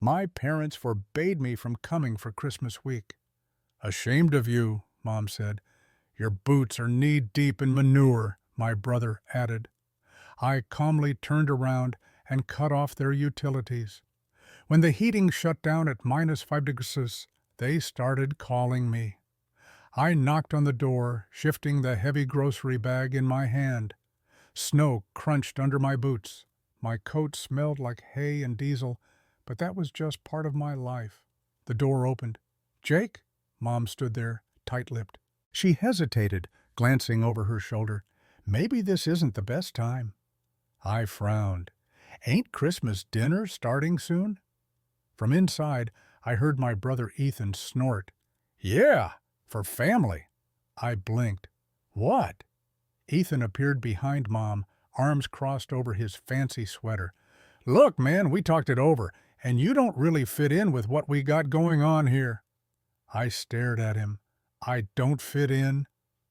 My parents forbade me from coming for Christmas week. Ashamed of you, Mom said. Your boots are knee-deep in manure, my brother added. I calmly turned around and cut off their utilities. When the heating shut down at -5 degrees, they started calling me. I knocked on the door, shifting the heavy grocery bag in my hand. Snow crunched under my boots. My coat smelled like hay and diesel, but that was just part of my life. The door opened. "Jake?" Mom stood there, tight-lipped. She hesitated, glancing over her shoulder. "Maybe this isn't the best time." I frowned. "Ain't Christmas dinner starting soon?" From inside, I heard my brother Ethan snort. "Yeah, for family." I blinked. "What?" Ethan appeared behind Mom, arms crossed over his fancy sweater. "Look, man, we talked it over, and you don't really fit in with what we got going on here." I stared at him. "I don't fit in?"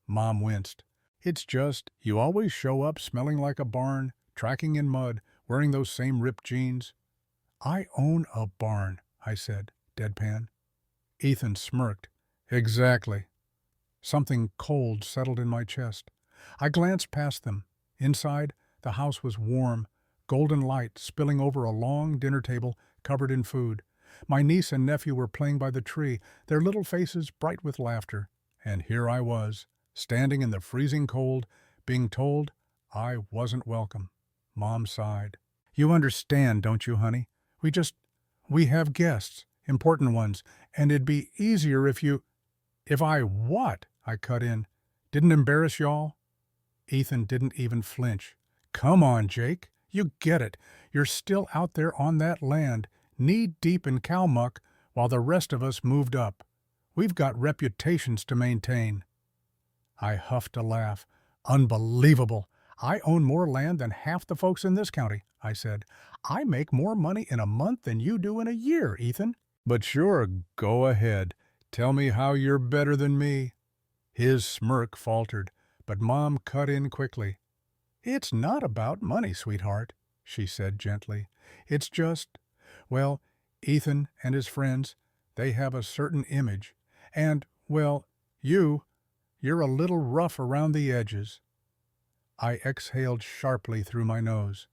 Mom winced. "It's just, you always show up smelling like a barn, tracking in mud, wearing those same ripped jeans." "I own a barn," I said, deadpan. Ethan smirked. "Exactly." Something cold settled in my chest. I glanced past them. Inside, the house was warm, golden light spilling over a long dinner table covered in food. My niece and nephew were playing by the tree, their little faces bright with laughter. And here I was, standing in the freezing cold, being told I wasn't welcome. Mom sighed. "You understand, don't you, honey? We have guests, important ones, and it'd be easier if you—" "If I what?" I cut in. "Didn't embarrass y'all?" Ethan didn't even flinch. "Come on, Jake. You get it. You're still out there on that land, knee-deep in cow muck, while the rest of us moved up. We've got reputations to maintain." I huffed a laugh. "Unbelievable. I own more land than half the folks in this county," I said. "I make more money in a month than you do in a year, Ethan." "But sure, go ahead. Tell me how you're better than me." His smirk faltered, but Mom cut in quickly. "It's not about money, sweetheart," she said gently. "It's just, well, Ethan and his friends, they have a certain image. And, well, you're a little rough around the edges." I exhaled sharply through my nose.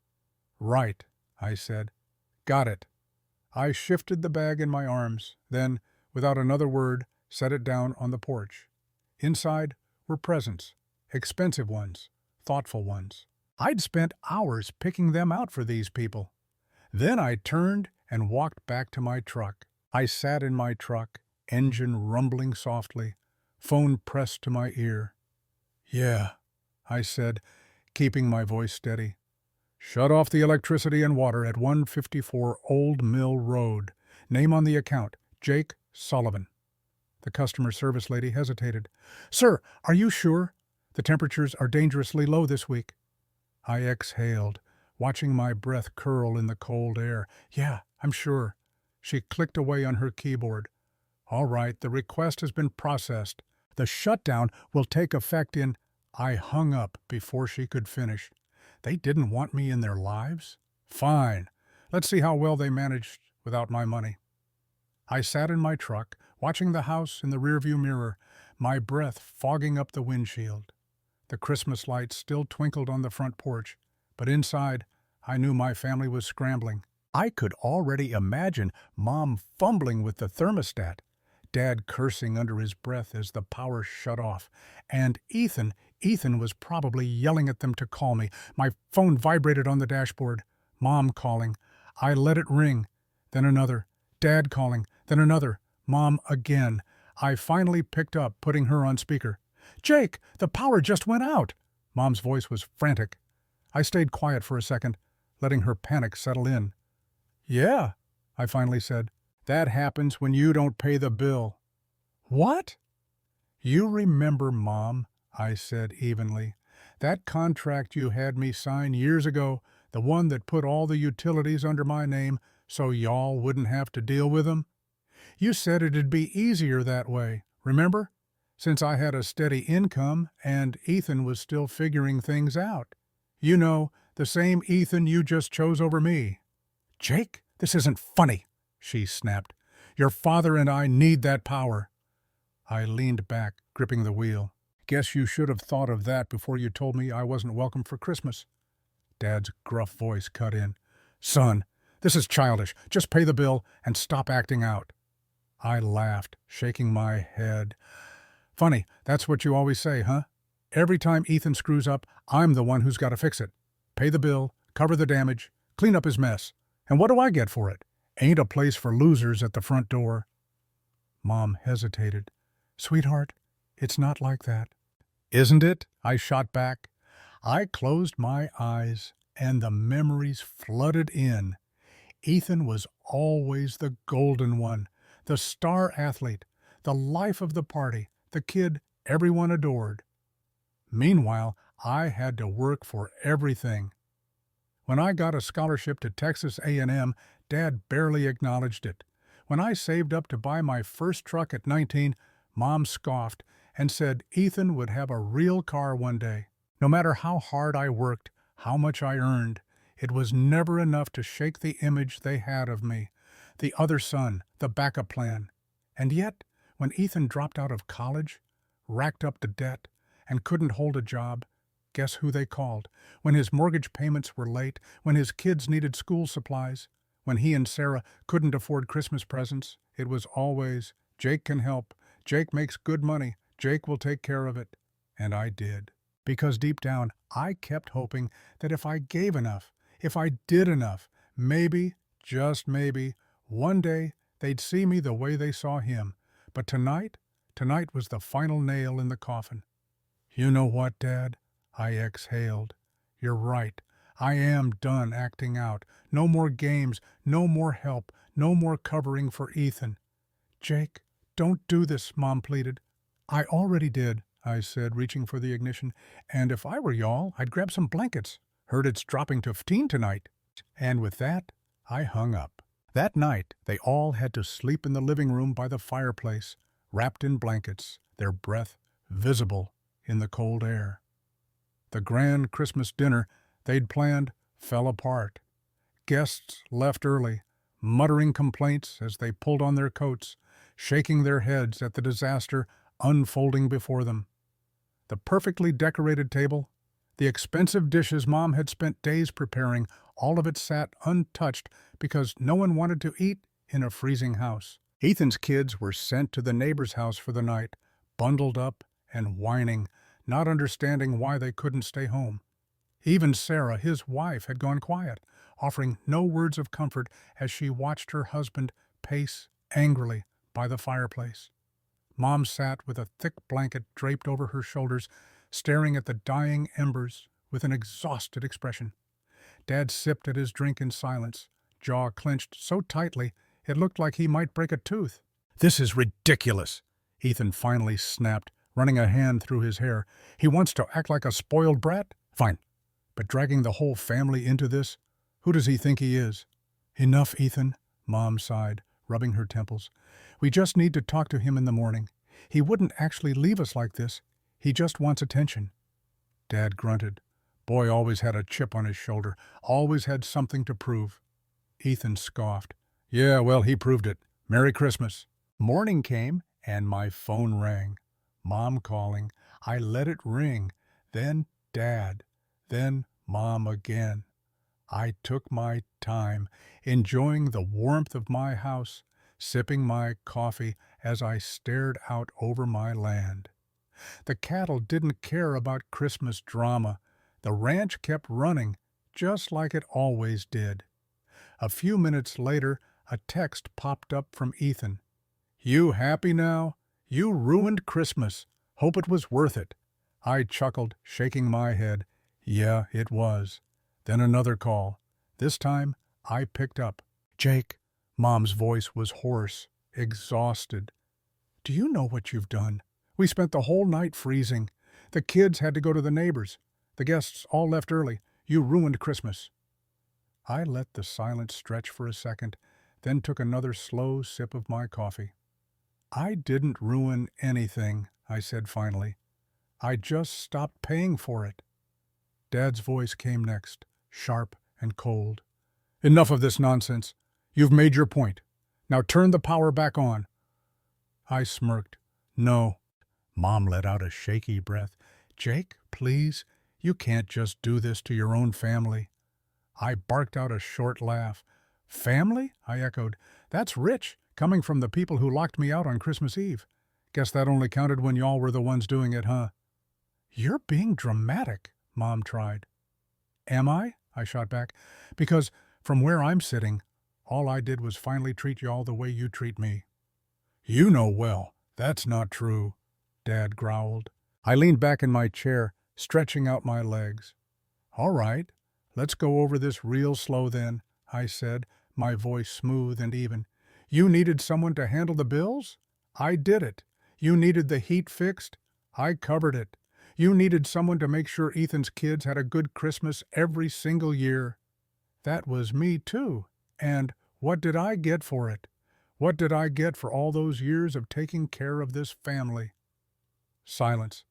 "Right," I said. "Got it." I shifted the bag in my arms, then, without another word, set it down on the porch. Inside were presents, expensive ones, thoughtful ones. I'd spent hours picking them out for these people. Then I turned and walked back to my truck. I sat in my truck, engine rumbling softly, phone pressed to my ear. "Yeah," I said, keeping my voice steady. "Shut off the electricity and water at 154 Old Mill Road. Name on the account, Jake Sullivan." The customer service lady hesitated. "Sir, are you sure? The temperatures are dangerously low this week." I exhaled, watching my breath curl in the cold air. "Yeah, I'm sure." She clicked away on her keyboard. "All right, the request has been processed. The shutdown will take effect in—" I hung up before she could finish. They didn't want me in their lives? Fine. Let's see how well they managed without my money. I sat in my truck, watching the house in the rearview mirror, my breath fogging up the windshield. The Christmas lights still twinkled on the front porch, but inside, I knew my family was scrambling. I could already imagine Mom fumbling with the thermostat, Dad cursing under his breath as the power shut off, and Ethan was probably yelling at them to call me. My phone vibrated on the dashboard. Mom calling. I let it ring. Then another. Dad calling. Then another. Mom again. I finally picked up, putting her on speaker. "Jake, the power just went out." Mom's voice was frantic. I stayed quiet for a second, letting her panic settle in. "Yeah," I finally said. "That happens when you don't pay the bill." "What?" "You remember, Mom," I said evenly. "That contract you had me sign years ago, the one that put all the utilities under my name so y'all wouldn't have to deal with them? You said it'd be easier that way, remember? Since I had a steady income and Ethan was still figuring things out. You know, the same Ethan you just chose over me." "Jake, this isn't funny." she snapped. Your father and I need that power. I leaned back, gripping the wheel. Guess you should have thought of that before you told me I wasn't welcome for Christmas. Dad's gruff voice cut in. Son, this is childish. Just pay the bill and stop acting out. I laughed, shaking my head. Funny, that's what you always say, huh? Every time Ethan screws up, I'm the one who's got to fix it. Pay the bill, cover the damage, clean up his mess. And what do I get for it? Ain't a place for losers at the front door. Mom hesitated. Sweetheart, it's not like that. Isn't it? I shot back. I closed my eyes, and the memories flooded in. Ethan was always the golden one, the star athlete, the life of the party, the kid everyone adored. Meanwhile, I had to work for everything. When I got a scholarship to Texas A&M, Dad barely acknowledged it. When I saved up to buy my first truck at 19, Mom scoffed and said Ethan would have a real car one day. No matter how hard I worked, how much I earned, it was never enough to shake the image they had of me, the other son, the backup plan. And yet, when Ethan dropped out of college, racked up the debt, and couldn't hold a job, guess who they called? When his mortgage payments were late, when his kids needed school supplies, when he and Sarah couldn't afford Christmas presents, it was always, Jake can help, Jake makes good money, Jake will take care of it. And I did. Because deep down, I kept hoping that if I gave enough, if I did enough, maybe, just maybe, one day they'd see me the way they saw him. But tonight was the final nail in the coffin. You know what, Dad? I exhaled. You're right. I am done acting out. No more games, no more help, no more covering for Ethan. Jake, don't do this, Mom pleaded. I already did, I said, reaching for the ignition. And if I were y'all, I'd grab some blankets. Heard it's dropping to 15 tonight. And with that, I hung up. That night, they all had to sleep in the living room by the fireplace, wrapped in blankets, their breath visible in the cold air. The grand Christmas dinner they'd planned fell apart. Guests left early, muttering complaints as they pulled on their coats, shaking their heads at the disaster unfolding before them. The perfectly decorated table, the expensive dishes Mom had spent days preparing, all of it sat untouched because no one wanted to eat in a freezing house. Ethan's kids were sent to the neighbor's house for the night, bundled up and whining, not understanding why they couldn't stay home. Even Sarah, his wife, had gone quiet, offering no words of comfort as she watched her husband pace angrily by the fireplace. Mom sat with a thick blanket draped over her shoulders, staring at the dying embers with an exhausted expression. Dad sipped at his drink in silence, jaw clenched so tightly it looked like he might break a tooth. This is ridiculous, Ethan finally snapped, running a hand through his hair. He wants to act like a spoiled brat? Fine. But dragging the whole family into this? Who does he think he is? Enough, Ethan, Mom sighed, rubbing her temples. We just need to talk to him in the morning. He wouldn't actually leave us like this. He just wants attention. Dad grunted. Boy always had a chip on his shoulder, always had something to prove. Ethan scoffed. Yeah, well, he proved it. Merry Christmas. Morning came, and my phone rang. Mom calling. I let it ring. Then Dad. Then Mom again. I took my time, enjoying the warmth of my house, sipping my coffee as I stared out over my land. The cattle didn't care about Christmas drama. The ranch kept running, just like it always did. A few minutes later, a text popped up from Ethan. You happy now? You ruined Christmas. Hope it was worth it. I chuckled, shaking my head. Yeah, it was. Then another call. This time, I picked up. Jake, Mom's voice was hoarse, exhausted. Do you know what you've done? We spent the whole night freezing. The kids had to go to the neighbors. The guests all left early. You ruined Christmas. I let the silence stretch for a second, then took another slow sip of my coffee. I didn't ruin anything, I said finally. I just stopped paying for it. Dad's voice came next, sharp and cold. Enough of this nonsense. You've made your point. Now turn the power back on." I smirked. "No." Mom let out a shaky breath. "Jake, please, you can't just do this to your own family." I barked out a short laugh. "Family?" I echoed. "That's rich, coming from the people who locked me out on Christmas Eve. Guess that only counted when y'all were the ones doing it, huh?" "You're being dramatic," Mom tried. "Am I?" I shot back. "Because from where I'm sitting, all I did was finally treat y'all the way you treat me." "You know well, that's not true," Dad growled. I leaned back in my chair, stretching out my legs. "All right, let's go over this real slow then," I said, my voice smooth and even. "You needed someone to handle the bills? I did it. You needed the heat fixed? I covered it. You needed someone to make sure Ethan's kids had a good Christmas every single year. That was me too. And what did I get for it? What did I get for all those years of taking care of this family?" Silence.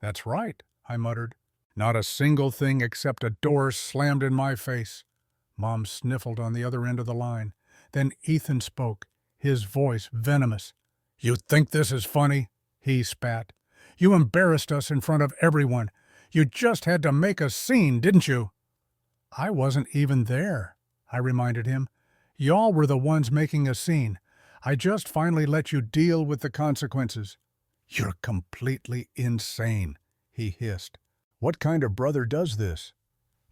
"That's right," I muttered. "Not a single thing except a door slammed in my face." Mom sniffled on the other end of the line. Then Ethan spoke, his voice venomous. "You think this is funny?" he spat. "You embarrassed us in front of everyone. You just had to make a scene, didn't you?" "I wasn't even there," I reminded him. "Y'all were the ones making a scene. I just finally let you deal with the consequences." "You're completely insane," he hissed. "What kind of brother does this?"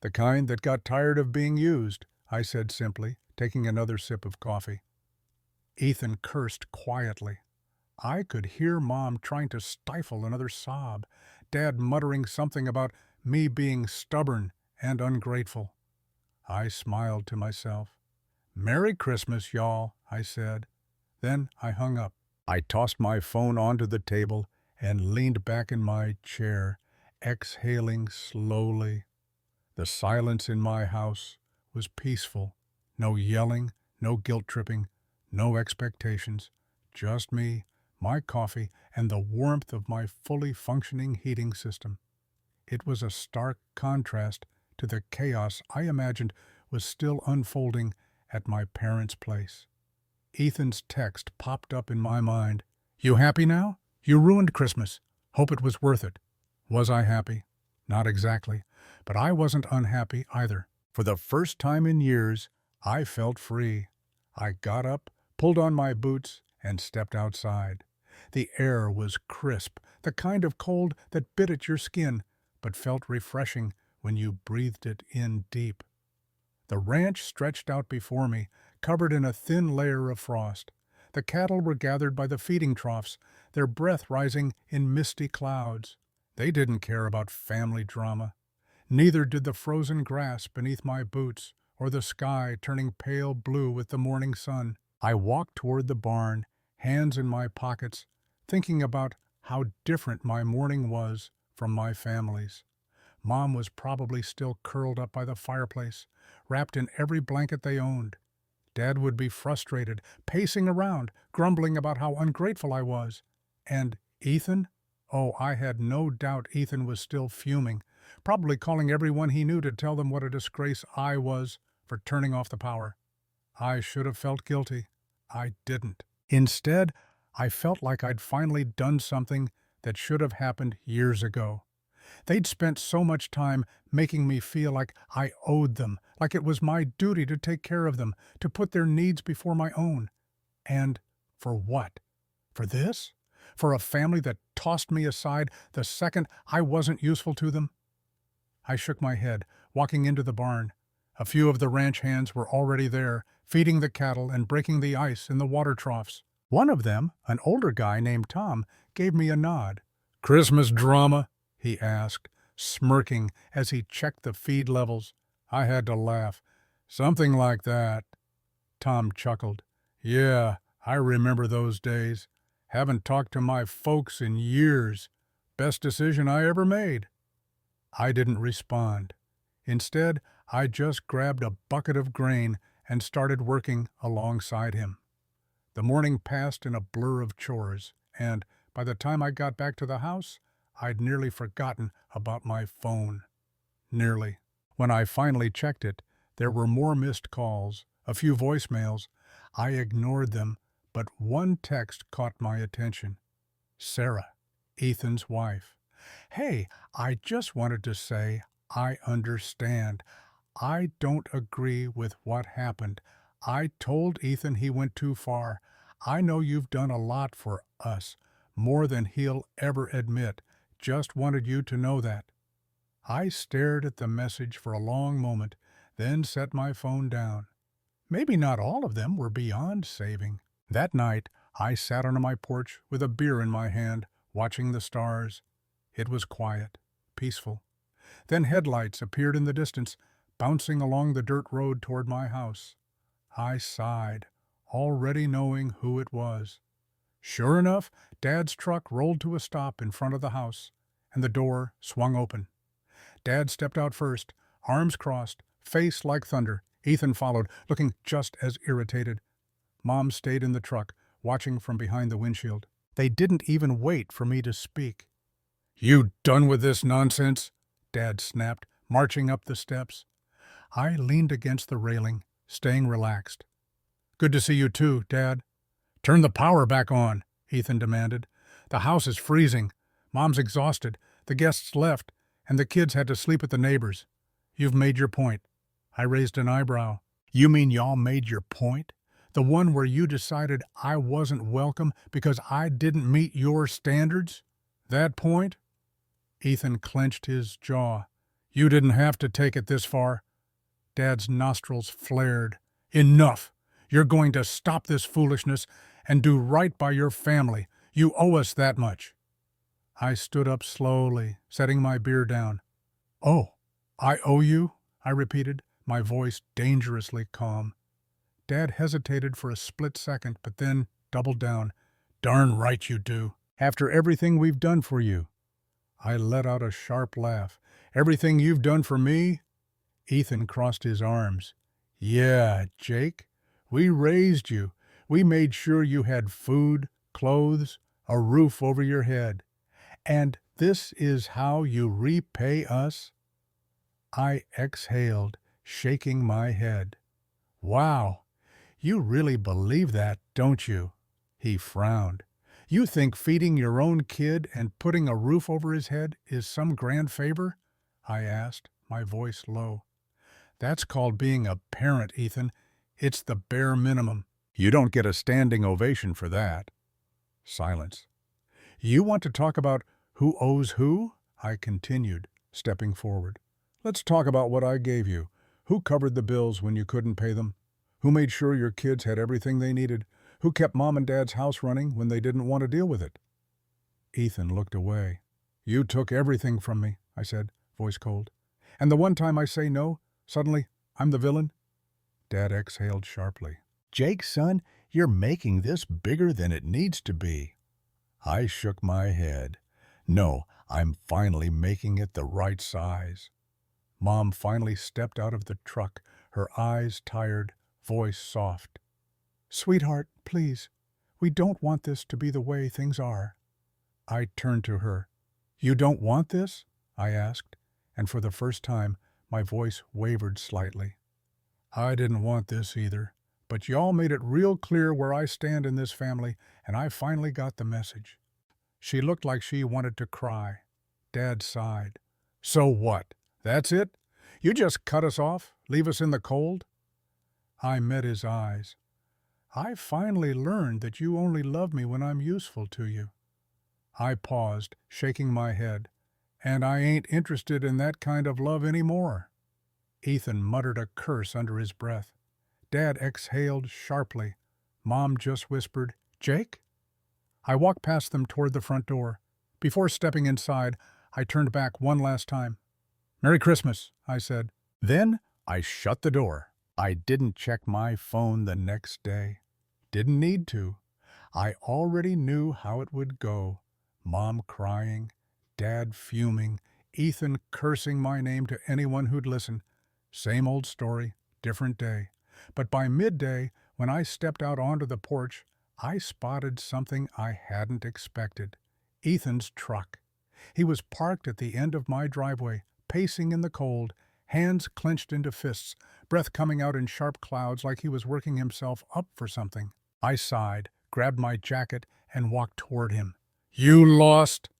"The kind that got tired of being used," I said simply, taking another sip of coffee. Ethan cursed quietly. I could hear Mom trying to stifle another sob, Dad muttering something about me being stubborn and ungrateful. I smiled to myself. "Merry Christmas, y'all," I said. Then I hung up. I tossed my phone onto the table and leaned back in my chair, exhaling slowly. The silence in my house was peaceful. No yelling, no guilt-tripping, no expectations. Just me, my coffee, and the warmth of my fully functioning heating system. It was a stark contrast to the chaos I imagined was still unfolding at my parents' place. Ethan's text popped up in my mind. "You happy now? You ruined Christmas. Hope it was worth it." Was I happy? Not exactly, but I wasn't unhappy either. For the first time in years, I felt free. I got up, pulled on my boots, and stepped outside. The air was crisp, the kind of cold that bit at your skin, but felt refreshing when you breathed it in deep. The ranch stretched out before me, covered in a thin layer of frost. The cattle were gathered by the feeding troughs, their breath rising in misty clouds. They didn't care about family drama. Neither did the frozen grass beneath my boots or the sky turning pale blue with the morning sun. I walked toward the barn, hands in my pockets, thinking about how different my morning was from my family's. Mom was probably still curled up by the fireplace, wrapped in every blanket they owned. Dad would be frustrated, pacing around, grumbling about how ungrateful I was. And Ethan? Oh, I had no doubt Ethan was still fuming, probably calling everyone he knew to tell them what a disgrace I was for turning off the power. I should have felt guilty. I didn't. Instead, I felt like I'd finally done something that should have happened years ago. They'd spent so much time making me feel like I owed them, like it was my duty to take care of them, to put their needs before my own. And for what? For this? For a family that tossed me aside the second I wasn't useful to them? I shook my head, walking into the barn. A few of the ranch hands were already there, feeding the cattle and breaking the ice in the water troughs. One of them, an older guy named Tom, gave me a nod. "Christmas drama?" he asked, smirking as he checked the feed levels. I had to laugh. "Something like that." Tom chuckled. "Yeah, I remember those days. Haven't talked to my folks in years. Best decision I ever made." I didn't respond. Instead, I just grabbed a bucket of grain and started working alongside him. The morning passed in a blur of chores, and by the time I got back to the house, I'd nearly forgotten about my phone. Nearly. When I finally checked it, there were more missed calls, a few voicemails. I ignored them, but one text caught my attention. Sarah, Ethan's wife. Hey, I just wanted to say I understand. I don't agree with what happened. I told Ethan he went too far. I know you've done a lot for us, more than he'll ever admit. Just wanted you to know that. I stared at the message for a long moment, then set my phone down. Maybe not all of them were beyond saving. That night, I sat on my porch with a beer in my hand, watching the stars. It was quiet, peaceful. Then headlights appeared in the distance, bouncing along the dirt road toward my house. I sighed, already knowing who it was. Sure enough, Dad's truck rolled to a stop in front of the house, and the door swung open. Dad stepped out first, arms crossed, face like thunder. Ethan followed, looking just as irritated. Mom stayed in the truck, watching from behind the windshield. They didn't even wait for me to speak. "You done with this nonsense?" Dad snapped, marching up the steps. I leaned against the railing, staying relaxed. "Good to see you too, Dad." "Turn the power back on," Ethan demanded. "The house is freezing. Mom's exhausted. The guests left, and the kids had to sleep at the neighbors. You've made your point." I raised an eyebrow. "You mean y'all made your point? The one where you decided I wasn't welcome because I didn't meet your standards? That point?" Ethan clenched his jaw. "You didn't have to take it this far." Dad's nostrils flared. "Enough! You're going to stop this foolishness and do right by your family. You owe us that much." I stood up slowly, setting my beer down. "Oh, I owe you?" I repeated, my voice dangerously calm. Dad hesitated for a split second, but then doubled down. "Darn right you do. After everything we've done for you." I let out a sharp laugh. "Everything you've done for me?" Ethan crossed his arms. "Yeah, Jake. We raised you. We made sure you had food, clothes, a roof over your head. And this is how you repay us?" I exhaled, shaking my head. "Wow, you really believe that, don't you?" He frowned. "You think feeding your own kid and putting a roof over his head is some grand favor?" I asked, my voice low. "That's called being a parent, Ethan. It's the bare minimum. You don't get a standing ovation for that." Silence. "You want to talk about who owes who?" I continued, stepping forward. "Let's talk about what I gave you. Who covered the bills when you couldn't pay them? Who made sure your kids had everything they needed? Who kept Mom and Dad's house running when they didn't want to deal with it?" Ethan looked away. "You took everything from me," I said, voice cold. "And the one time I say no, suddenly I'm the villain?" Dad exhaled sharply. "Jake, son, you're making this bigger than it needs to be." I shook my head. "No, I'm finally making it the right size." Mom finally stepped out of the truck, her eyes tired, voice soft. "Sweetheart, please, we don't want this to be the way things are." I turned to her. "You don't want this?" I asked, and for the first time, my voice wavered slightly. "I didn't want this either, but y'all made it real clear where I stand in this family, and I finally got the message." She looked like she wanted to cry. Dad sighed. "So what? That's it? You just cut us off, leave us in the cold?" I met his eyes. "I finally learned that you only love me when I'm useful to you." I paused, shaking my head. "And I ain't interested in that kind of love anymore." Ethan muttered a curse under his breath. Dad exhaled sharply. Mom just whispered, "Jake?" I walked past them toward the front door. Before stepping inside, I turned back one last time. "Merry Christmas," I said. Then I shut the door. I didn't check my phone the next day. Didn't need to. I already knew how it would go. Mom crying, Dad fuming, Ethan cursing my name to anyone who'd listen. Same old story, different day. But by midday, when I stepped out onto the porch, I spotted something I hadn't expected. Ethan's truck. He was parked at the end of my driveway, pacing in the cold, hands clenched into fists, breath coming out in sharp clouds like he was working himself up for something. I sighed, grabbed my jacket, and walked toward him. "You lost?"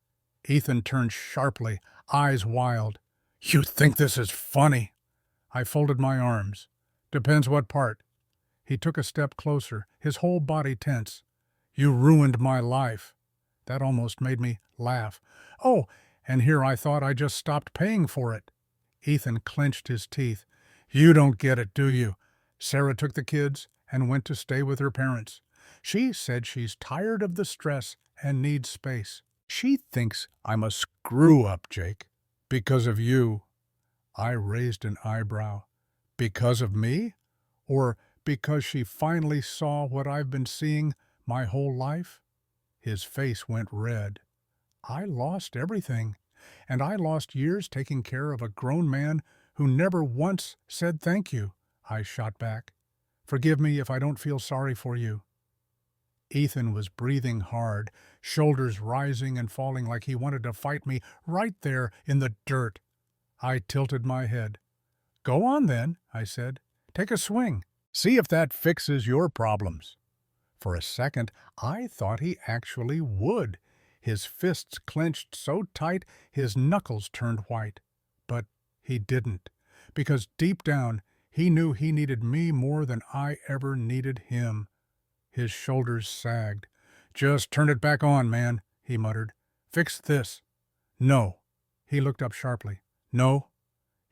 Ethan turned sharply, eyes wild. "You think this is funny?" I folded my arms. "Depends what part." He took a step closer, his whole body tense. "You ruined my life." That almost made me laugh. "Oh, and here I thought I just stopped paying for it." Ethan clenched his teeth. "You don't get it, do you? Sarah took the kids and went to stay with her parents. She said she's tired of the stress and needs space. She thinks I'm a screw-up, Jake. Because of you." I raised an eyebrow. "Because of me? Or because she finally saw what I've been seeing my whole life?" His face went red. "I lost everything, and I lost years taking care of a grown man who never once said thank you," I shot back. "Forgive me if I don't feel sorry for you." Ethan was breathing hard, shoulders rising and falling like he wanted to fight me right there in the dirt. I tilted my head. "Go on then," I said. "Take a swing. See if that fixes your problems." For a second, I thought he actually would. His fists clenched so tight his knuckles turned white. But he didn't, because deep down he knew he needed me more than I ever needed him. His shoulders sagged. "Just turn it back on, man," he muttered. "Fix this." "No." He looked up sharply. "No."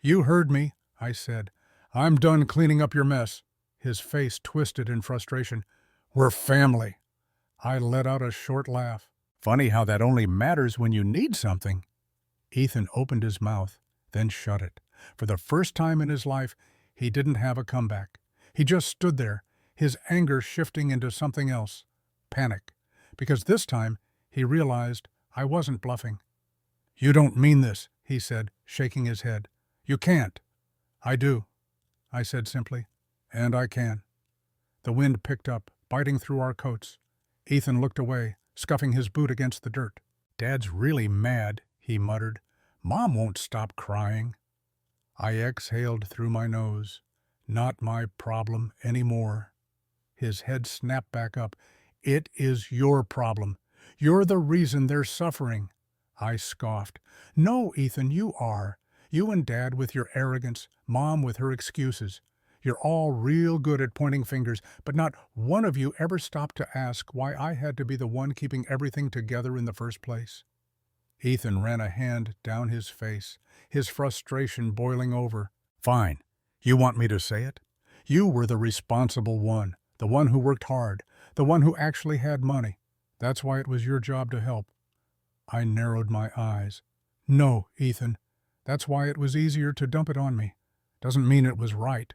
"You heard me," I said. "I'm done cleaning up your mess." His face twisted in frustration. "We're family." I let out a short laugh. "Funny how that only matters when you need something." Ethan opened his mouth, then shut it. For the first time in his life, he didn't have a comeback. He just stood there, his anger shifting into something else. Panic. Because this time, he realized I wasn't bluffing. "You don't mean this," he said, shaking his head. "You can't." "I do," I said simply. "And I can." The wind picked up, biting through our coats. Ethan looked away, scuffing his boot against the dirt. "Dad's really mad," he muttered. "Mom won't stop crying." I exhaled through my nose. Not my problem anymore. His head snapped back up. "It is your problem. You're the reason they're suffering." I scoffed. "No, Ethan, you are. You and Dad with your arrogance, Mom with her excuses. You're all real good at pointing fingers, but not one of you ever stopped to ask why I had to be the one keeping everything together in the first place." Ethan ran a hand down his face, his frustration boiling over. "Fine. You want me to say it? You were the responsible one, the one who worked hard, the one who actually had money. That's why it was your job to help." I narrowed my eyes. "No, Ethan. That's why it was easier to dump it on me. Doesn't mean it was right."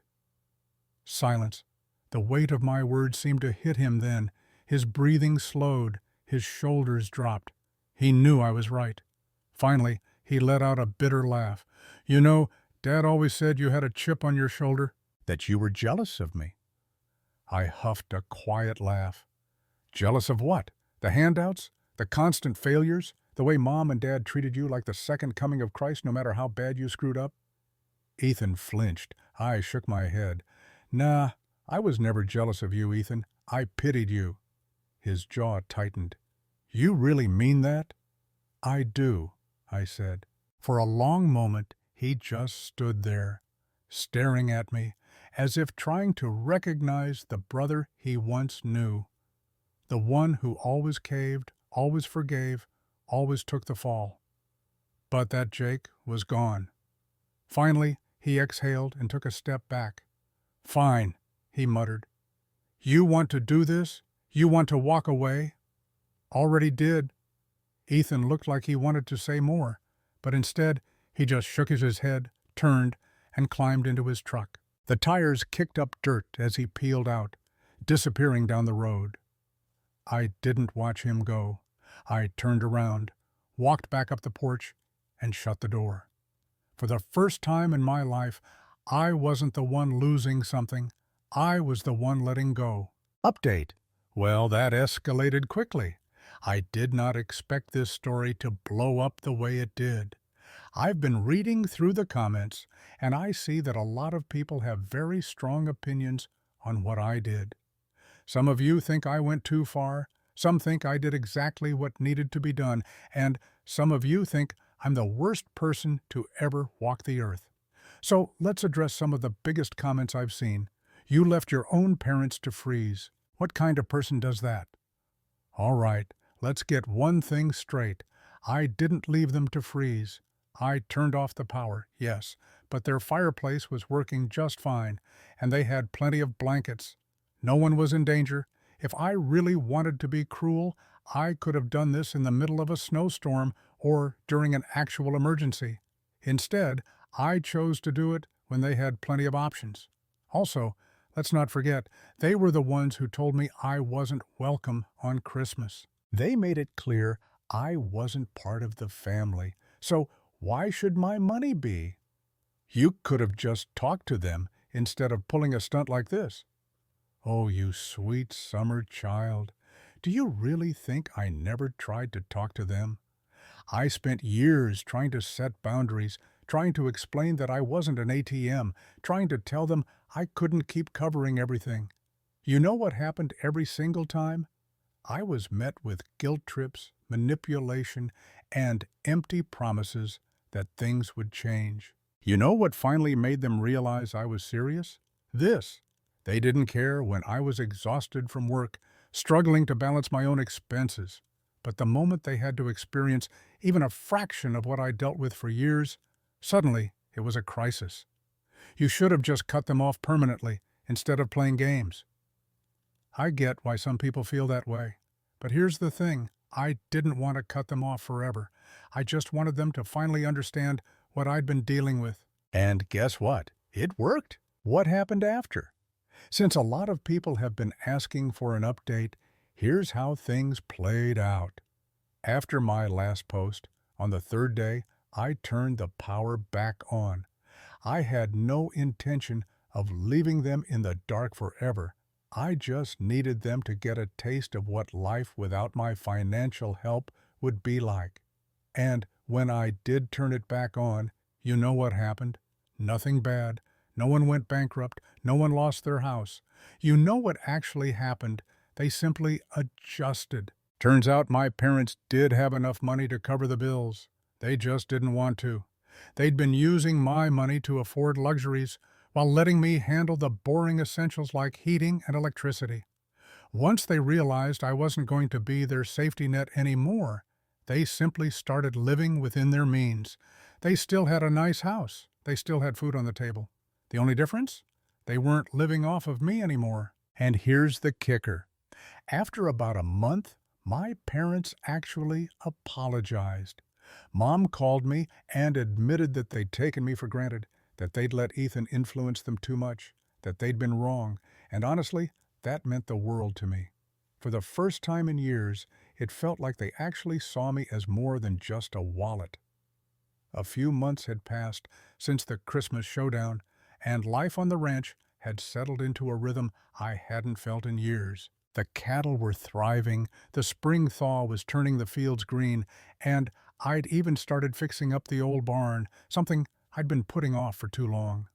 Silence. The weight of my words seemed to hit him then. His breathing slowed. His shoulders dropped. He knew I was right. Finally, he let out a bitter laugh. "You know, Dad always said you had a chip on your shoulder, that you were jealous of me." I huffed a quiet laugh. "Jealous of what? The handouts? The constant failures? The way Mom and Dad treated you like the second coming of Christ no matter how bad you screwed up?" Ethan flinched. I shook my head. "Nah, I was never jealous of you, Ethan. I pitied you." His jaw tightened. "You really mean that?" "I do," I said. For a long moment, he just stood there, staring at me, as if trying to recognize the brother he once knew. The one who always caved, always forgave, always took the fall. But that Jake was gone. Finally, he exhaled and took a step back. "Fine," he muttered. "You want to do this? You want to walk away?" "Already did." Ethan looked like he wanted to say more, but instead he just shook his head, turned, and climbed into his truck. The tires kicked up dirt as he peeled out, disappearing down the road. I didn't watch him go. I turned around, walked back up the porch, and shut the door. For the first time in my life, I wasn't the one losing something. I was the one letting go. Update. Well, that escalated quickly. I did not expect this story to blow up the way it did. I've been reading through the comments, and I see that a lot of people have very strong opinions on what I did. Some of you think I went too far, some think I did exactly what needed to be done, and some of you think I'm the worst person to ever walk the earth. So let's address some of the biggest comments I've seen. You left your own parents to freeze. What kind of person does that? All right, let's get one thing straight. I didn't leave them to freeze. I turned off the power, yes, but their fireplace was working just fine, and they had plenty of blankets. No one was in danger. If I really wanted to be cruel, I could have done this in the middle of a snowstorm or during an actual emergency. Instead, I chose to do it when they had plenty of options. Also, let's not forget, they were the ones who told me I wasn't welcome on Christmas. They made it clear I wasn't part of the family, so why should my money be? You could have just talked to them instead of pulling a stunt like this. Oh, you sweet summer child. Do you really think I never tried to talk to them? I spent years trying to set boundaries, trying to explain that I wasn't an ATM, trying to tell them I couldn't keep covering everything. You know what happened every single time? I was met with guilt trips, manipulation, and empty promises that things would change. You know what finally made them realize I was serious? This. They didn't care when I was exhausted from work, struggling to balance my own expenses. But the moment they had to experience even a fraction of what I dealt with for years, suddenly it was a crisis. You should have just cut them off permanently instead of playing games. I get why some people feel that way. But here's the thing, I didn't want to cut them off forever. I just wanted them to finally understand what I'd been dealing with. And guess what? It worked. What happened after? Since a lot of people have been asking for an update, here's how things played out. After my last post, on the third day, I turned the power back on. I had no intention of leaving them in the dark forever. I just needed them to get a taste of what life without my financial help would be like. And when I did turn it back on, you know what happened? Nothing bad. No one went bankrupt. No one lost their house. You know what actually happened? They simply adjusted. Turns out my parents did have enough money to cover the bills. They just didn't want to. They'd been using my money to afford luxuries while letting me handle the boring essentials like heating and electricity. Once they realized I wasn't going to be their safety net anymore, they simply started living within their means. They still had a nice house. They still had food on the table. The only difference? They weren't living off of me anymore. And here's the kicker. After about a month, my parents actually apologized. Mom called me and admitted that they'd taken me for granted, that they'd let Ethan influence them too much, that they'd been wrong, and honestly, that meant the world to me. For the first time in years, it felt like they actually saw me as more than just a wallet. A few months had passed since the Christmas showdown, and life on the ranch had settled into a rhythm I hadn't felt in years. The cattle were thriving, the spring thaw was turning the fields green, and I'd even started fixing up the old barn, something I'd been putting off for too long.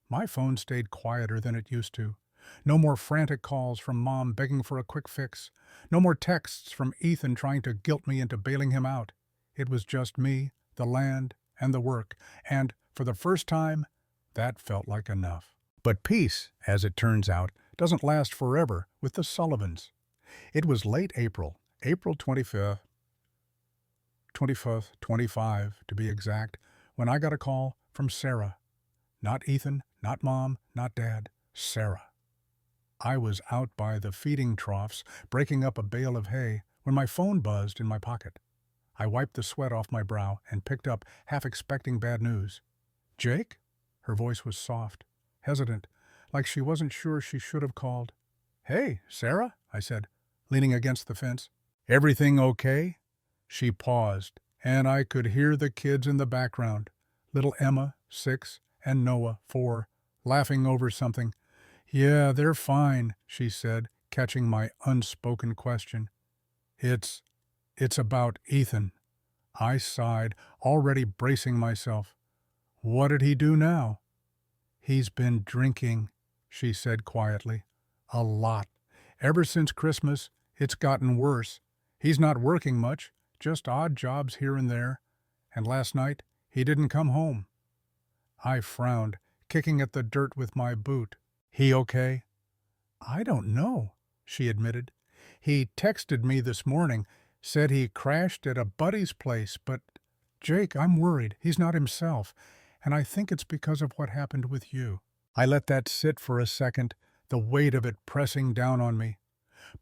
My phone stayed quieter than it used to. No more frantic calls from Mom begging for a quick fix. No more texts from Ethan trying to guilt me into bailing him out. It was just me, the land, and the work, and for the first time, that felt like enough. But peace, as it turns out, doesn't last forever with the Sullivans. It was late April, April 25th, 25 to be exact, when I got a call from Sarah. Not Ethan, not Mom, not Dad, Sarah. I was out by the feeding troughs, breaking up a bale of hay, when my phone buzzed in my pocket. I wiped the sweat off my brow and picked up, half expecting bad news. "Jake?" Her voice was soft, hesitant, like she wasn't sure she should have called. "Hey, Sarah," I said, leaning against the fence. "Everything okay?" She paused, and I could hear the kids in the background, little Emma, 6, and Noah, 4, laughing over something. "Yeah, they're fine," she said, catching my unspoken question. It's about Ethan." I sighed, already bracing myself. What did he do now? He's been drinking, she said quietly. A lot. Ever since Christmas, it's gotten worse. He's not working much, just odd jobs here and there. And last night, he didn't come home. I frowned, kicking at the dirt with my boot. He okay? I don't know, she admitted. He texted me this morning, said he crashed at a buddy's place, but, Jake, I'm worried. He's not himself, and I think it's because of what happened with you. I let that sit for a second, the weight of it pressing down on me.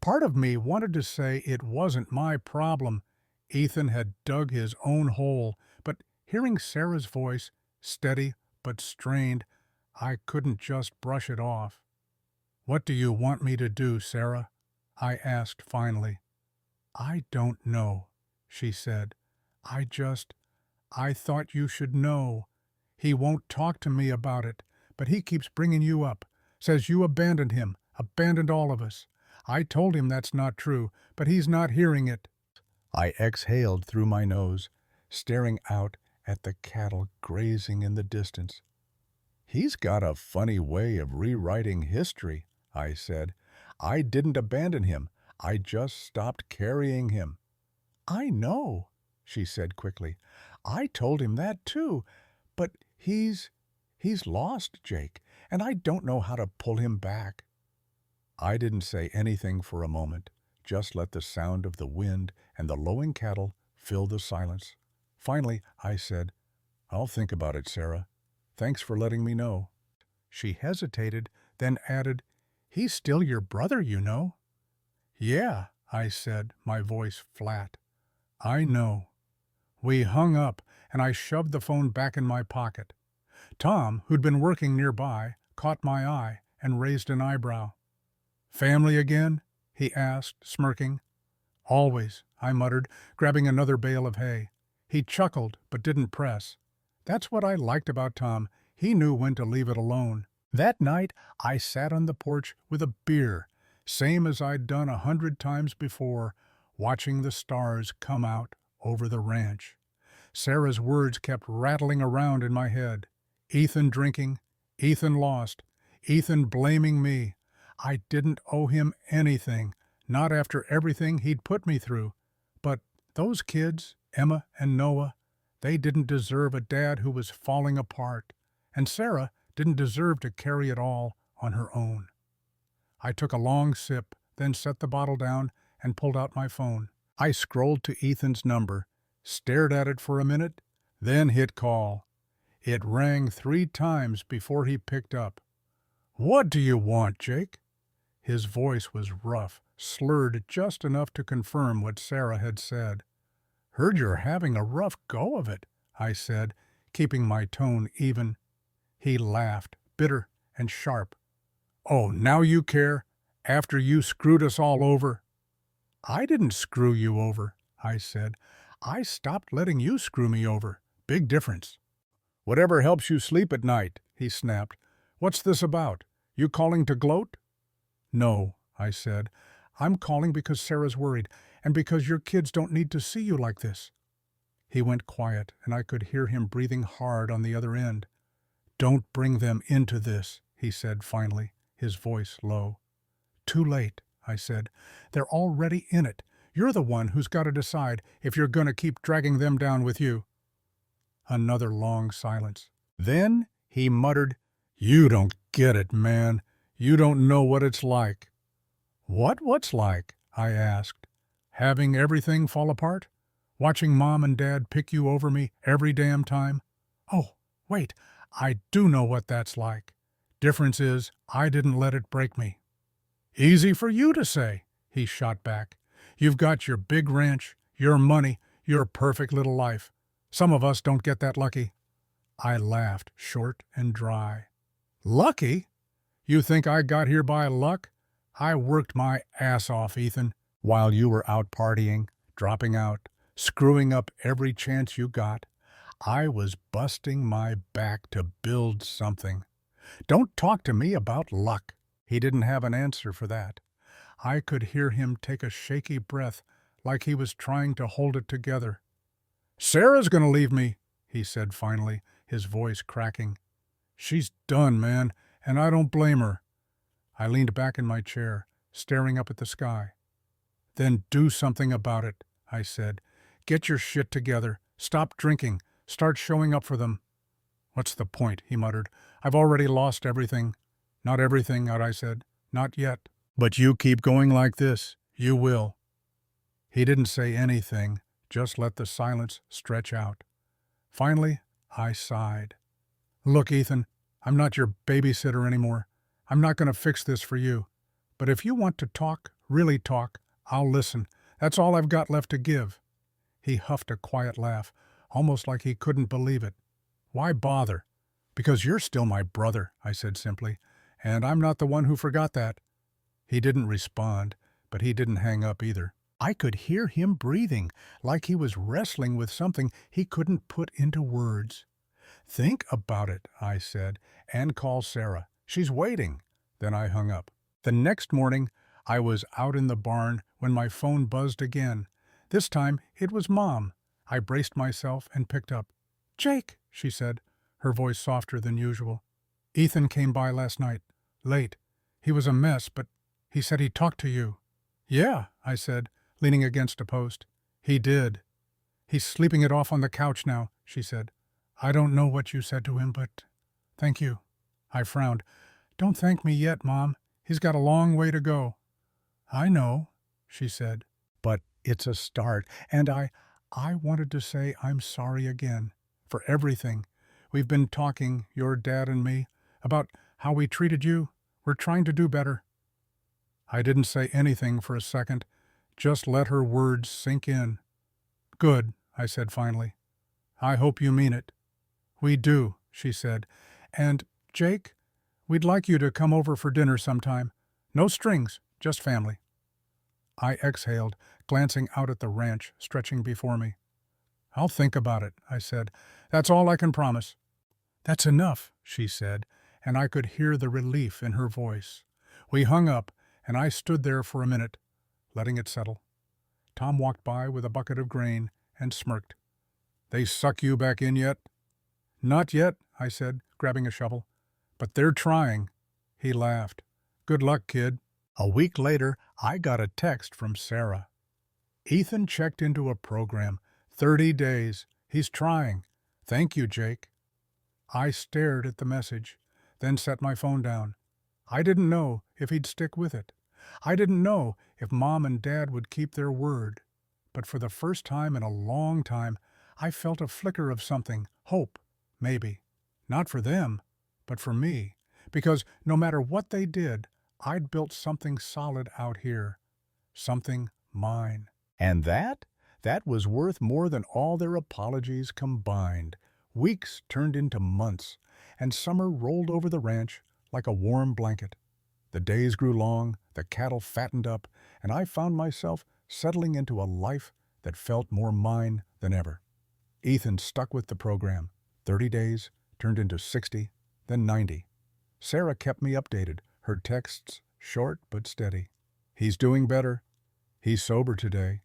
Part of me wanted to say it wasn't my problem. Ethan had dug his own hole, but hearing Sarah's voice, steady but strained, I couldn't just brush it off. What do you want me to do, Sarah? I asked finally. I don't know, she said. I thought you should know. He won't talk to me about it, but he keeps bringing you up, says you abandoned him, abandoned all of us. I told him that's not true, but he's not hearing it. I exhaled through my nose, staring out at the cattle grazing in the distance. He's got a funny way of rewriting history, I said. I didn't abandon him. I just stopped carrying him. I know, she said quickly. I told him that too, but he's lost, Jake, and I don't know how to pull him back. I didn't say anything for a moment, just let the sound of the wind and the lowing cattle fill the silence. Finally, I said, I'll think about it, Sarah. Thanks for letting me know. She hesitated, then added, He's still your brother, you know. Yeah, I said, my voice flat. I know. We hung up, and I shoved the phone back in my pocket. Tom, who'd been working nearby, caught my eye and raised an eyebrow. Family again? He asked, smirking. Always, I muttered, grabbing another bale of hay. He chuckled, but didn't press. That's what I liked about Tom. He knew when to leave it alone. That night, I sat on the porch with a beer, same as I'd done 100 times before, watching the stars come out over the ranch. Sarah's words kept rattling around in my head. Ethan drinking, Ethan lost, Ethan blaming me. I didn't owe him anything, not after everything he'd put me through. But those kids, Emma and Noah, they didn't deserve a dad who was falling apart. And Sarah didn't deserve to carry it all on her own. I took a long sip, then set the bottle down and pulled out my phone. I scrolled to Ethan's number, stared at it for a minute, then hit call. It rang 3 times before he picked up. What do you want, Jake? His voice was rough, slurred just enough to confirm what Sarah had said. Heard you're having a rough go of it, I said, keeping my tone even. He laughed, bitter and sharp. Oh, now you care? After you screwed us all over? I didn't screw you over, I said. I stopped letting you screw me over. Big difference. Whatever helps you sleep at night, he snapped. What's this about? You calling to gloat? No, I said. I'm calling because Sarah's worried, and because your kids don't need to see you like this. He went quiet, and I could hear him breathing hard on the other end. Don't bring them into this, he said finally, his voice low. Too late, I said. They're already in it. You're the one who's got to decide if you're going to keep dragging them down with you. Another long silence. Then he muttered, You don't get it, man. You don't know what it's like. What's like? I asked. Having everything fall apart? Watching Mom and Dad pick you over me every damn time? Oh, wait, I do know what that's like. Difference is, I didn't let it break me. Easy for you to say, he shot back. You've got your big ranch, your money, your perfect little life. Some of us don't get that lucky. I laughed, short and dry. Lucky? You think I got here by luck? I worked my ass off, Ethan, while you were out partying, dropping out, screwing up every chance you got. I was busting my back to build something. Don't talk to me about luck. He didn't have an answer for that. I could hear him take a shaky breath, like he was trying to hold it together. "Sarah's gonna leave me," he said finally, his voice cracking. "She's done, man, and I don't blame her." I leaned back in my chair, staring up at the sky. "Then do something about it," I said. "Get your shit together. Stop drinking. Start showing up for them." "What's the point?" he muttered. "I've already lost everything." "Not everything," I said. "Not yet. But you keep going like this. You will." He didn't say anything, just let the silence stretch out. Finally, I sighed. "Look, Ethan, I'm not your babysitter anymore. I'm not going to fix this for you. But if you want to talk, really talk, I'll listen. That's all I've got left to give." He huffed a quiet laugh, almost like he couldn't believe it. "Why bother?" "Because you're still my brother," I said simply, "and I'm not the one who forgot that." He didn't respond, but he didn't hang up either. I could hear him breathing, like he was wrestling with something he couldn't put into words. "Think about it," I said, "and call Sarah. She's waiting." Then I hung up. The next morning, I was out in the barn when my phone buzzed again. This time, it was Mom. I braced myself and picked up. "Jake," she said, her voice softer than usual. "Ethan came by last night. Late. He was a mess, but he said he talked to you." "Yeah," I said, leaning against a post. "He did." "He's sleeping it off on the couch now," she said. "I don't know what you said to him, but thank you." I frowned. "Don't thank me yet, Mom. He's got a long way to go." "I know," she said. "But it's a start, and I wanted to say I'm sorry again. For everything. We've been talking, your dad and me, about how we treated you. We're trying to do better." I didn't say anything for a second, just let her words sink in. "Good," I said finally. "I hope you mean it." "We do," she said. "And, Jake, we'd like you to come over for dinner sometime. No strings, just family." I exhaled, glancing out at the ranch stretching before me. "I'll think about it," I said. "That's all I can promise." "That's enough," she said, and I could hear the relief in her voice. We hung up, and I stood there for a minute, letting it settle. Tom walked by with a bucket of grain and smirked. "They suck you back in yet?" "Not yet," I said, grabbing a shovel. "But they're trying." He laughed. "Good luck, kid." A week later, I got a text from Sarah. "Ethan checked into a program. 30 days. He's trying. Thank you, Jake." I stared at the message, then set my phone down. I didn't know if he'd stick with it. I didn't know if Mom and Dad would keep their word. But for the first time in a long time, I felt a flicker of something, hope, maybe. Not for them, but for me. Because no matter what they did, I'd built something solid out here. Something mine. And that was worth more than all their apologies combined. Weeks turned into months, and summer rolled over the ranch like a warm blanket. The days grew long, the cattle fattened up, and I found myself settling into a life that felt more mine than ever. Ethan stuck with the program. 30 days turned into 60, then 90. Sarah kept me updated, her texts short but steady. "He's doing better. He's sober today.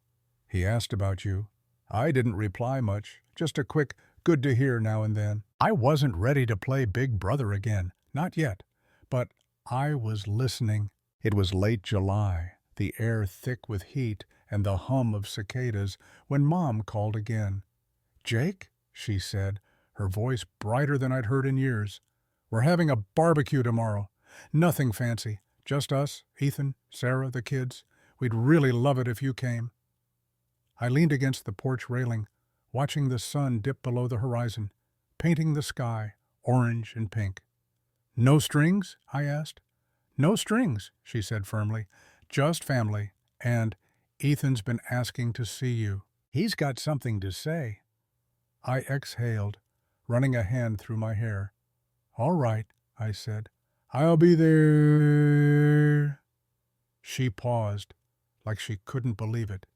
He asked about you." I didn't reply much, just a quick "good to hear" now and then. I wasn't ready to play Big Brother again, not yet, but I was listening. It was late July, the air thick with heat and the hum of cicadas, when Mom called again. "Jake," she said, her voice brighter than I'd heard in years. "We're having a barbecue tomorrow. Nothing fancy, just us, Ethan, Sarah, the kids. We'd really love it if you came." I leaned against the porch railing, watching the sun dip below the horizon, painting the sky orange and pink. "No strings?" I asked. "No strings," she said firmly. "Just family. And Ethan's been asking to see you. He's got something to say." I exhaled, running a hand through my hair. "All right," I said. "I'll be there." She paused, like she couldn't believe it.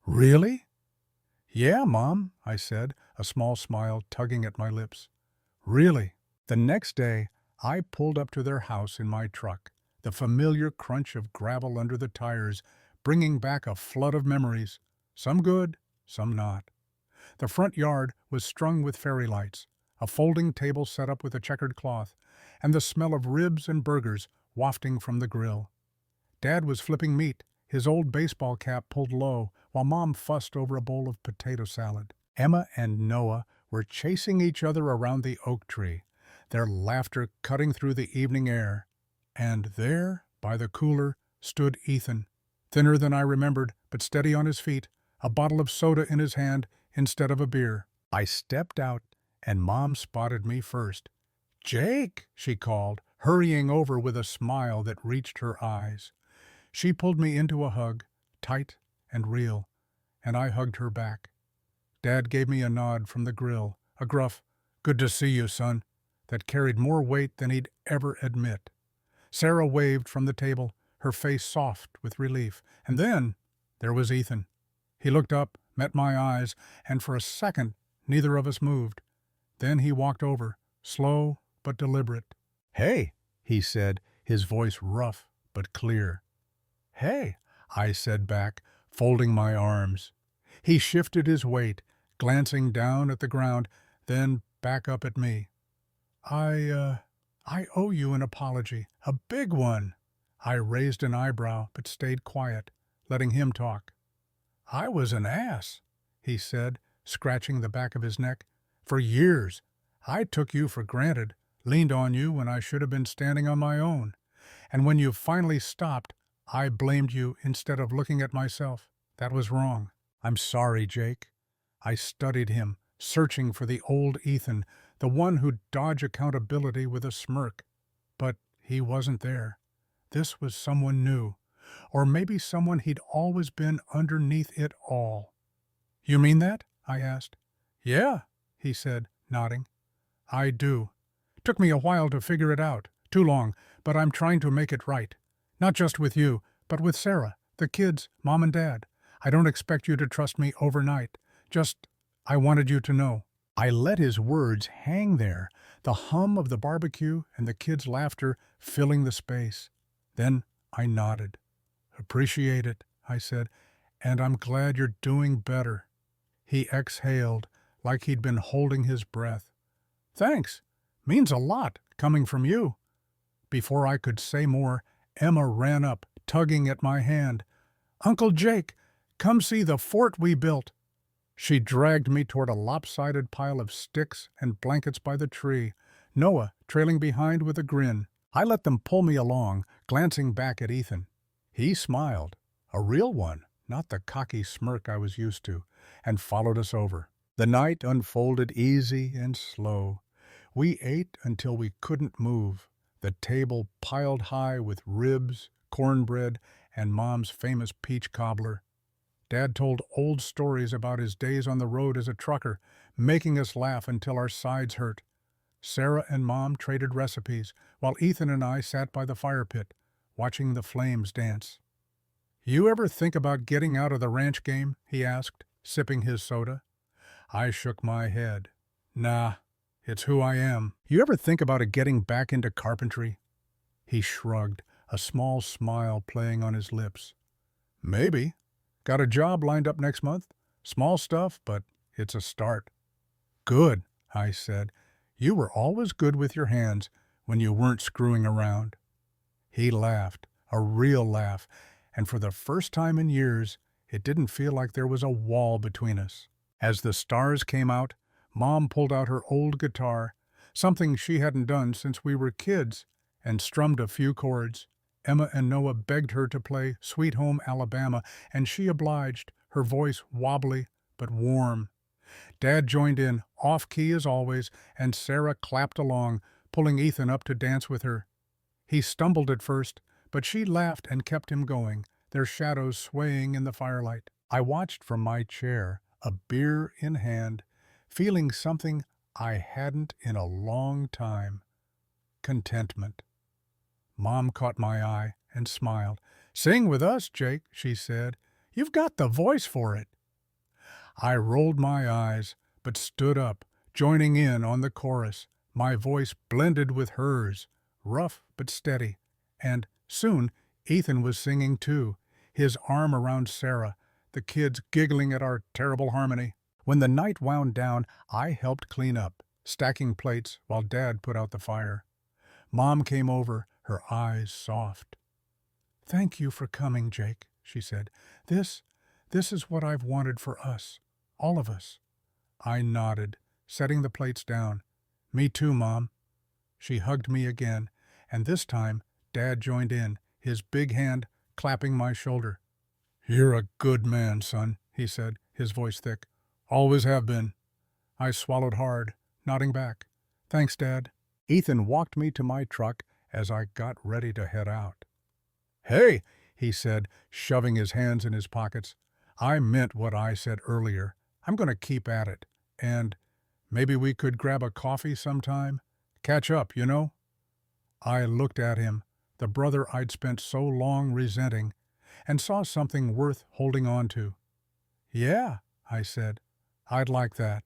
"Really?" "Yeah, Mom," I said, a small smile tugging at my lips. "Really." The next day, I pulled up to their house in my truck, the familiar crunch of gravel under the tires, bringing back a flood of memories, some good, some not. The front yard was strung with fairy lights, a folding table set up with a checkered cloth, and the smell of ribs and burgers wafting from the grill. Dad was flipping meat, his old baseball cap pulled low, while Mom fussed over a bowl of potato salad. Emma and Noah were chasing each other around the oak tree, their laughter cutting through the evening air. And there, by the cooler, stood Ethan, thinner than I remembered, but steady on his feet, a bottle of soda in his hand instead of a beer. I stepped out, and Mom spotted me first. "Jake," she called, hurrying over with a smile that reached her eyes. She pulled me into a hug, tight and real, and I hugged her back. Dad gave me a nod from the grill, a gruff, "Good to see you, son," that carried more weight than he'd ever admit. Sarah waved from the table, her face soft with relief. And then there was Ethan. He looked up, met my eyes, and for a second neither of us moved. Then he walked over, slow but deliberate. "Hey," he said, his voice rough but clear. "Hey," I said back, folding my arms. He shifted his weight, glancing down at the ground, then back up at me. I owe you an apology, a big one." I raised an eyebrow but stayed quiet, letting him talk. "I was an ass," he said, scratching the back of his neck. "For years, I took you for granted, leaned on you when I should have been standing on my own. And when you finally stopped, I blamed you instead of looking at myself. That was wrong. I'm sorry, Jake." I studied him, searching for the old Ethan, the one who'd dodge accountability with a smirk. But he wasn't there. This was someone new, or maybe someone he'd always been underneath it all. "You mean that?" I asked. "Yeah," he said, nodding. "I do. Took me a while to figure it out, too long, but I'm trying to make it right. Not just with you, but with Sarah, the kids, Mom and Dad. I don't expect you to trust me overnight. Just, I wanted you to know." I let his words hang there, the hum of the barbecue and the kids' laughter filling the space. Then I nodded. "Appreciate it," I said, "and I'm glad you're doing better." He exhaled, like he'd been holding his breath. "Thanks. Means a lot, coming from you." Before I could say more, Emma ran up, tugging at my hand. "Uncle Jake, come see the fort we built." She dragged me toward a lopsided pile of sticks and blankets by the tree, Noah trailing behind with a grin. I let them pull me along, glancing back at Ethan. He smiled, a real one, not the cocky smirk I was used to, and followed us over. The night unfolded easy and slow. We ate until we couldn't move, the table piled high with ribs, cornbread, and Mom's famous peach cobbler. Dad told old stories about his days on the road as a trucker, making us laugh until our sides hurt. Sarah and Mom traded recipes, while Ethan and I sat by the fire pit, watching the flames dance. "You ever think about getting out of the ranch game?" he asked, sipping his soda. I shook my head. "Nah, it's who I am." "You ever think about getting back into carpentry?" He shrugged, a small smile playing on his lips. "Maybe. Got a job lined up next month. Small stuff, but it's a start." "Good," I said. "You were always good with your hands when you weren't screwing around." He laughed, a real laugh, and for the first time in years, it didn't feel like there was a wall between us. As the stars came out, Mom pulled out her old guitar, something she hadn't done since we were kids, and strummed a few chords. Emma and Noah begged her to play Sweet Home Alabama, and she obliged, her voice wobbly but warm. Dad joined in, off-key as always, and Sarah clapped along, pulling Ethan up to dance with her. He stumbled at first, but she laughed and kept him going, their shadows swaying in the firelight. I watched from my chair, a beer in hand, feeling something I hadn't in a long time. Contentment. Mom caught my eye and smiled. "Sing with us, Jake," she said. "You've got the voice for it." I rolled my eyes, but stood up, joining in on the chorus. My voice blended with hers, rough but steady. And soon Ethan was singing too, his arm around Sarah, the kids giggling at our terrible harmony. When the night wound down, I helped clean up, stacking plates while Dad put out the fire. Mom came over, her eyes soft. "Thank you for coming, Jake," she said. This is what I've wanted for us, all of us." I nodded, setting the plates down. "Me too, Mom." She hugged me again, and this time Dad joined in, his big hand clapping my shoulder. "You're a good man, son," he said, his voice thick. "Always have been." I swallowed hard, nodding back. "Thanks, Dad." Ethan walked me to my truck as I got ready to head out. "Hey," he said, shoving his hands in his pockets. "I meant what I said earlier. I'm going to keep at it. And maybe we could grab a coffee sometime? Catch up, you know?" I looked at him, the brother I'd spent so long resenting, and saw something worth holding on to. "Yeah," I said, "I'd like that."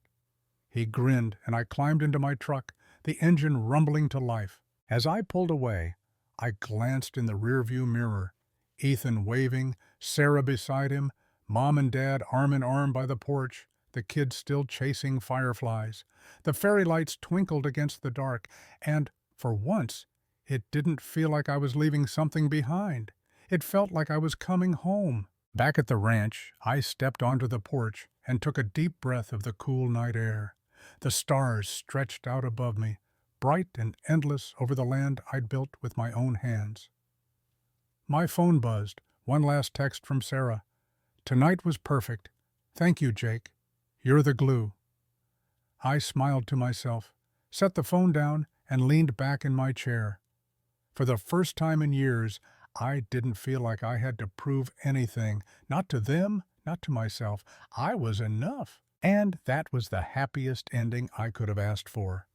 He grinned, and I climbed into my truck, the engine rumbling to life. As I pulled away, I glanced in the rearview mirror. Ethan waving, Sarah beside him, Mom and Dad arm in arm by the porch, the kids still chasing fireflies. The fairy lights twinkled against the dark, and, for once, it didn't feel like I was leaving something behind. It felt like I was coming home. Back at the ranch, I stepped onto the porch and took a deep breath of the cool night air. The stars stretched out above me, bright and endless over the land I'd built with my own hands. My phone buzzed, one last text from Sarah. "Tonight was perfect. Thank you, Jake. You're the glue." I smiled to myself, set the phone down, and leaned back in my chair. For the first time in years, I didn't feel like I had to prove anything, not to them, not to myself. I was enough. And that was the happiest ending I could have asked for.